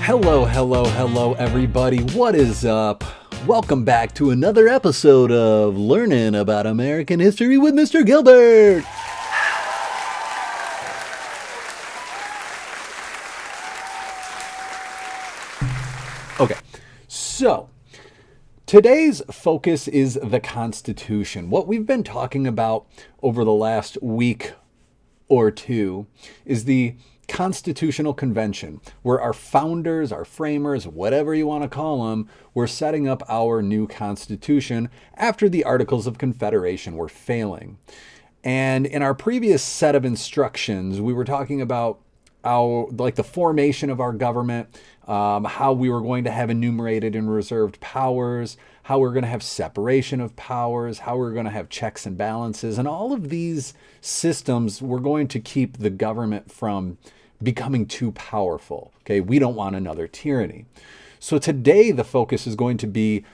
Hello, everybody. What is up? Welcome back to another episode of Learning About American History with Mr. Gilbert. Okay, so today's focus is the Constitution. What we've been talking about over the last week or two is the Constitutional Convention, where our founders, our framers, whatever you want to call them, were setting up our new Constitution after the Articles of Confederation were failing. And in our previous set of instructions, we were talking about the formation of our government, how we were going to have enumerated and reserved powers, how we're going to have separation of powers, how we're going to have checks and balances, and all of these systems were going to keep the government from becoming too powerful. Okay, we don't want another tyranny. So today the focus is going to be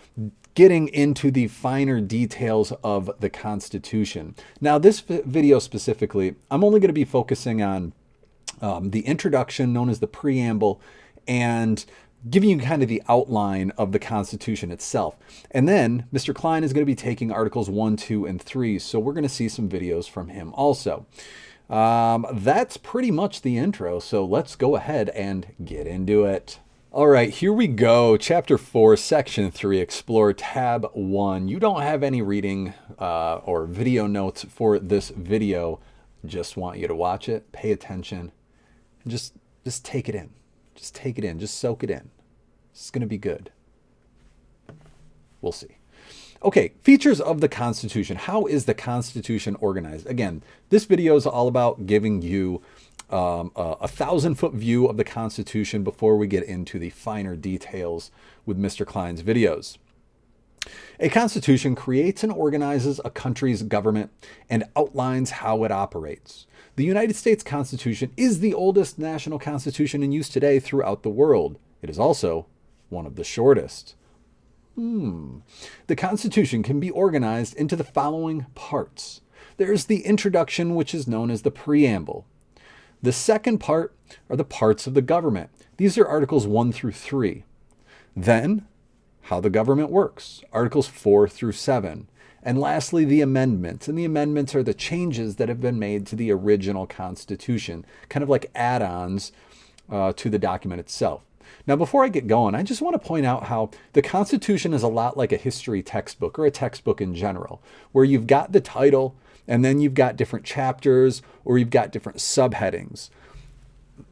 getting into the finer details of the Constitution. Now, this video specifically, I'm only going to be focusing on the introduction, known as the Preamble, and giving you kind of the outline of the Constitution itself. And then Mr. Klein is going to be taking Articles 1, 2, and 3, so we're going to see some videos from him also. That's pretty much the intro, so let's go ahead and get into it. All right, here we go. Chapter 4, Section 3, Explore Tab 1. You don't have any reading or video notes for this video. Just want you to watch it, pay attention, and just take it in. Just take it in. Just soak it in. It's going to be good. We'll see. Okay, features of the Constitution. How is the Constitution organized? Again, this video is all about giving you a 1,000-foot view of the Constitution before we get into the finer details with Mr. Klein's videos. A constitution creates and organizes a country's government and outlines how it operates. The United States Constitution is the oldest national constitution in use today throughout the world. It is also one of the shortest. The Constitution can be organized into the following parts. There's the introduction, which is known as the Preamble. The second part are the parts of the government. These are Articles 1 through 3. Then, how the government works, Articles 4 through 7. And lastly, the amendments. And the amendments are the changes that have been made to the original Constitution, kind of like add-ons to the document itself. Now, before I get going, I just want to point out how the Constitution is a lot like a history textbook or a textbook in general, where you've got the title and then you've got different chapters or you've got different subheadings.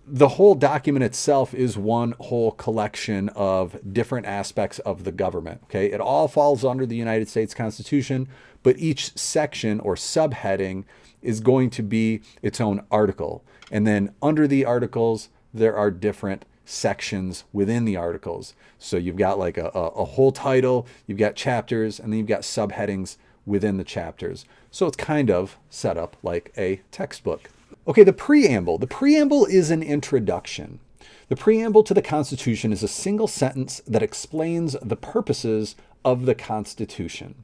The whole document itself is one whole collection of different aspects of the government. Okay, it all falls under the United States Constitution, but each section or subheading is going to be its own article. And then under the articles, there are different sections within the articles. So you've got like a whole title, you've got chapters, and then you've got subheadings within the chapters. So it's kind of set up like a textbook. Okay, the Preamble. The Preamble is an introduction. The Preamble to the Constitution is a single sentence that explains the purposes of the Constitution.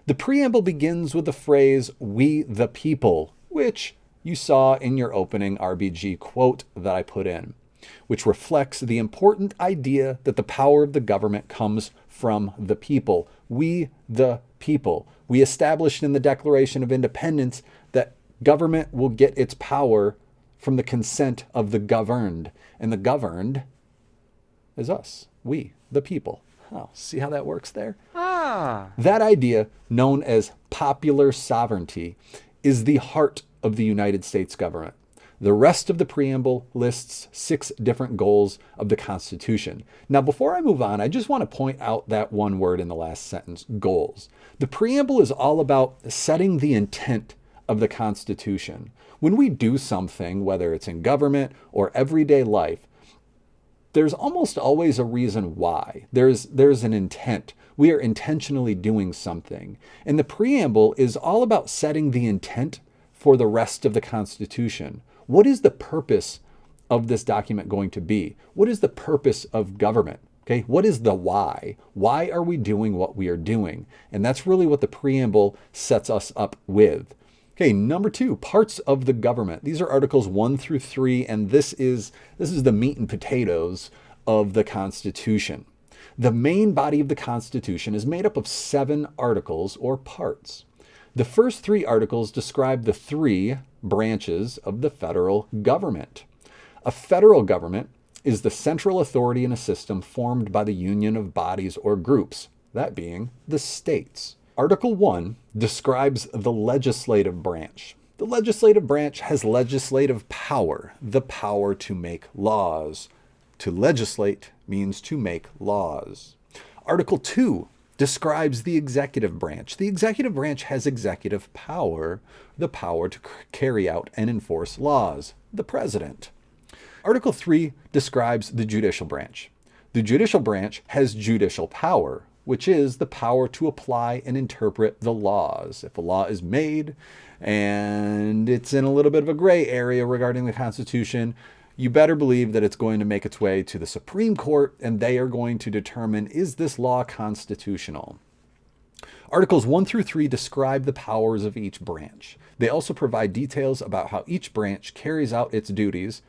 The Preamble begins with the phrase, "We the people," which you saw in your opening RBG quote that I put in, which reflects the important idea that the power of the government comes from the people. We the people. We established in the Declaration of Independence that government will get its power from the consent of the governed. And the governed is us. We, the people. Oh, see how that works there? That idea, known as popular sovereignty, is the heart of the United States government. The rest of the Preamble lists 6 different goals of the Constitution. Now, before I move on, I just want to point out that one word in the last sentence, goals. The Preamble is all about setting the intent of the Constitution. When we do something, whether it's in government or everyday life, there's almost always a reason why. There's an intent. We are intentionally doing something. And the Preamble is all about setting the intent for the rest of the Constitution. What is the purpose of this document going to be? What is the purpose of government? Okay, what is the why? Why are we doing what we are doing? And that's really what the Preamble sets us up with. Okay, number 2, parts of the government. These are Articles 1 through 3, and this is the meat and potatoes of the Constitution. The main body of the Constitution is made up of 7 articles or parts. The first 3 articles describe the 3 branches of the federal government. A federal government is the central authority in a system formed by the union of bodies or groups, that being the states. Article 1 describes the legislative branch. The legislative branch has legislative power, the power to make laws. To legislate means to make laws. Article 2 describes the executive branch. The executive branch has executive power, the power to carry out and enforce laws, the president. Article 3 describes the judicial branch. The judicial branch has judicial power, which is the power to apply and interpret the laws. If a law is made and it's in a little bit of a gray area regarding the Constitution, you better believe that it's going to make its way to the Supreme Court, and they are going to determine, is this law constitutional? Articles 1 through 3 describe the powers of each branch. They also provide details about how each branch carries out its duties,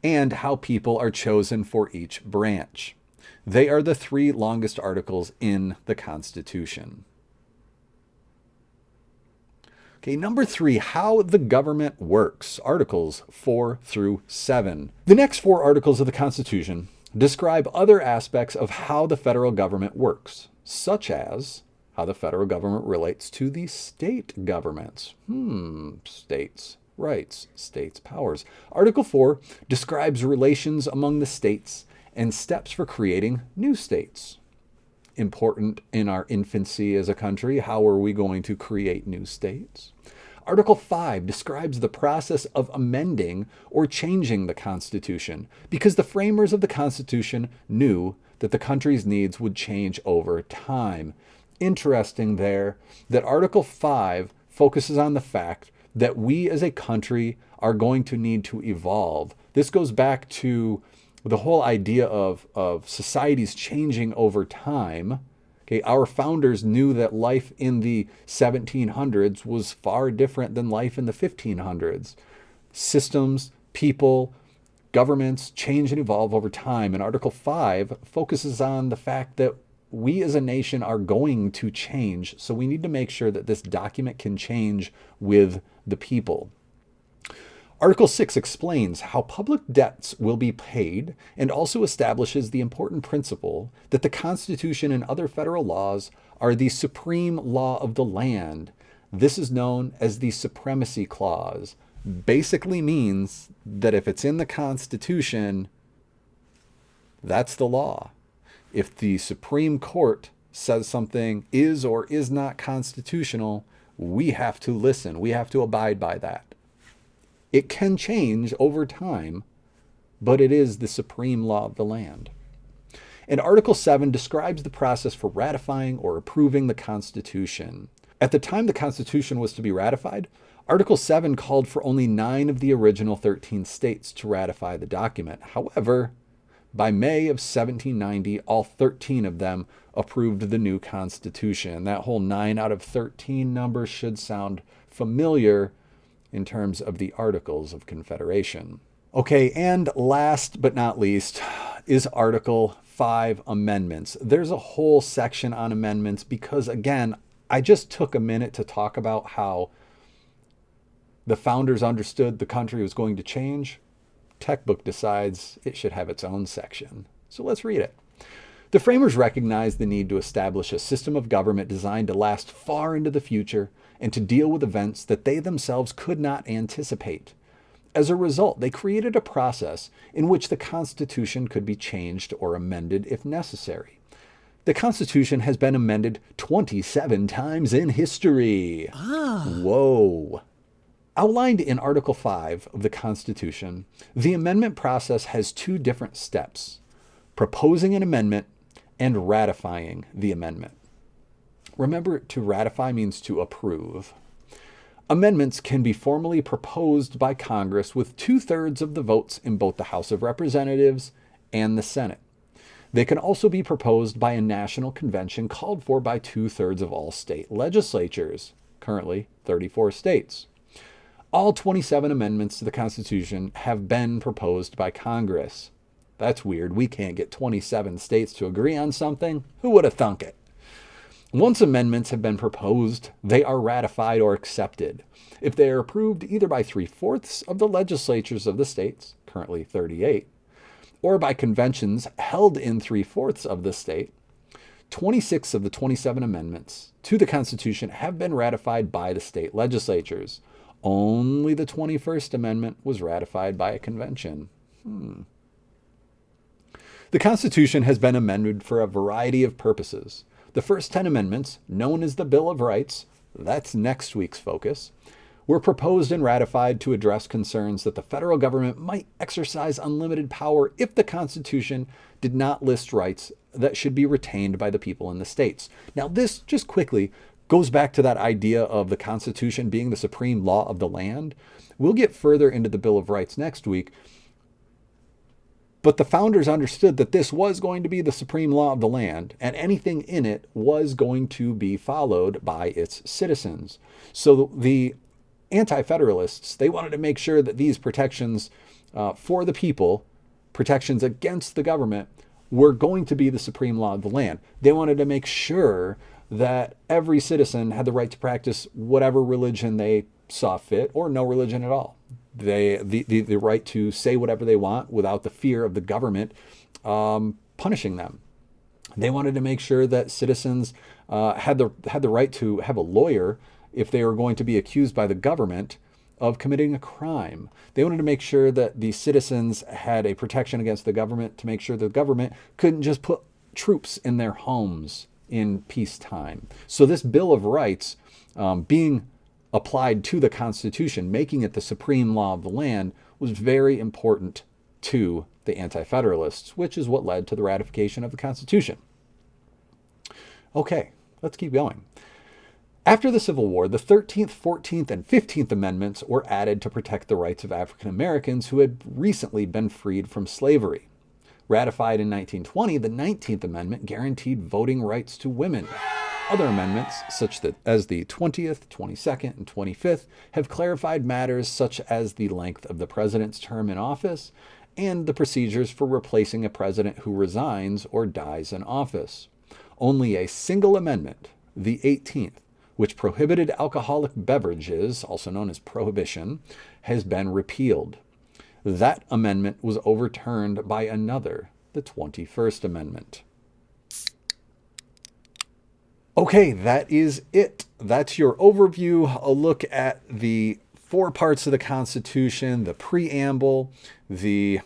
and how people are chosen for each branch. They are the 3 longest articles in the Constitution. Okay, number 3, how the government works, Articles 4 through 7. The next 4 articles of the Constitution describe other aspects of how the federal government works, such as how the federal government relates to the state governments. States' rights, states' powers. Article 4 describes relations among the states and steps for creating new states. Important in our infancy as a country, how are we going to create new states? Article 5 describes the process of amending or changing the Constitution, because the framers of the Constitution knew that the country's needs would change over time. Interesting there that Article 5 focuses on the fact that we as a country are going to need to evolve. This goes back to the whole idea of societies changing over time. Okay, our founders knew that life in the 1700s was far different than life in the 1500s. Systems, people, governments change and evolve over time. And Article 5 focuses on the fact that we as a nation are going to change. So we need to make sure that this document can change with the people. Article 6 explains how public debts will be paid and also establishes the important principle that the Constitution and other federal laws are the supreme law of the land. This is known as the Supremacy Clause. Basically means that if it's in the Constitution, that's the law. If the Supreme Court says something is or is not constitutional, we have to listen. We have to abide by that. It can change over time, but it is the supreme law of the land. And Article 7 describes the process for ratifying or approving the Constitution. At the time the Constitution was to be ratified, Article 7 called for only 9 of the original 13 states to ratify the document. However, by May of 1790, all 13 of them approved the new Constitution. That whole 9 out of 13 number should sound familiar in terms of the Articles of Confederation. Okay, and last but not least is Article 5 amendments. There's a whole section on amendments because, again, I just took a minute to talk about how the founders understood the country was going to change. Techbook decides it should have its own section. So let's read it. The framers recognized the need to establish a system of government designed to last far into the future and to deal with events that they themselves could not anticipate. As a result, they created a process in which the Constitution could be changed or amended if necessary. The Constitution has been amended 27 times in history. Whoa. Outlined in Article 5 of the Constitution, the amendment process has 2 different steps: proposing an amendment and ratifying the amendment. Remember, to ratify means to approve. Amendments can be formally proposed by Congress with 2/3 of the votes in both the House of Representatives and the Senate. They can also be proposed by a national convention called for by 2/3 of all state legislatures, currently 34 states. All 27 amendments to the Constitution have been proposed by Congress. that's weird. We can't get 27 states to agree on something. Who would have thunk it? Once amendments have been proposed, they are ratified or accepted. If they are approved either by 3/4 of the legislatures of the states, currently 38, or by conventions held in 3/4 of the state, 26 of the 27 amendments to the Constitution have been ratified by the state legislatures. Only the 21st Amendment was ratified by a convention. The Constitution has been amended for a variety of purposes. The first 10 amendments, known as the Bill of Rights, that's next week's focus, were proposed and ratified to address concerns that the federal government might exercise unlimited power if the Constitution did not list rights that should be retained by the people in the states. Now, this, just quickly, goes back to that idea of the Constitution being the supreme law of the land. We'll get further into the Bill of Rights next week, but the founders understood that this was going to be the supreme law of the land, and anything in it was going to be followed by its citizens. So the Anti-Federalists, they wanted to make sure that these protections for the people, protections against the government, were going to be the supreme law of the land. They wanted to make sure that every citizen had the right to practice whatever religion they saw fit, or no religion at all. The right to say whatever they want without the fear of the government punishing them. They wanted to make sure that citizens had the right to have a lawyer if they were going to be accused by the government of committing a crime. They wanted to make sure that the citizens had a protection against the government, to make sure the government couldn't just put troops in their homes in peacetime. So this Bill of Rights being applied to the Constitution, making it the supreme law of the land, was very important to the Anti-Federalists, which is what led to the ratification of the Constitution. Okay, let's keep going. After the Civil War, the 13th, 14th, and 15th Amendments were added to protect the rights of African Americans who had recently been freed from slavery. Ratified in 1920, the 19th Amendment guaranteed voting rights to women. Other amendments, such as the 20th, 22nd, and 25th, have clarified matters such as the length of the president's term in office and the procedures for replacing a president who resigns or dies in office. Only a single amendment, the 18th, which prohibited alcoholic beverages, also known as prohibition, has been repealed. That amendment was overturned by another, the 21st Amendment. Okay, that is it. That's your overview, a look at the 4 parts of the Constitution, the preamble, the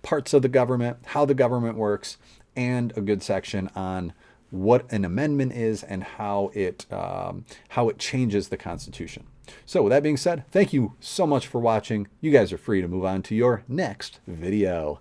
parts of the government, how the government works, and a good section on what an amendment is and how it changes the Constitution. So with that being said, thank you so much for watching. You guys are free to move on to your next video.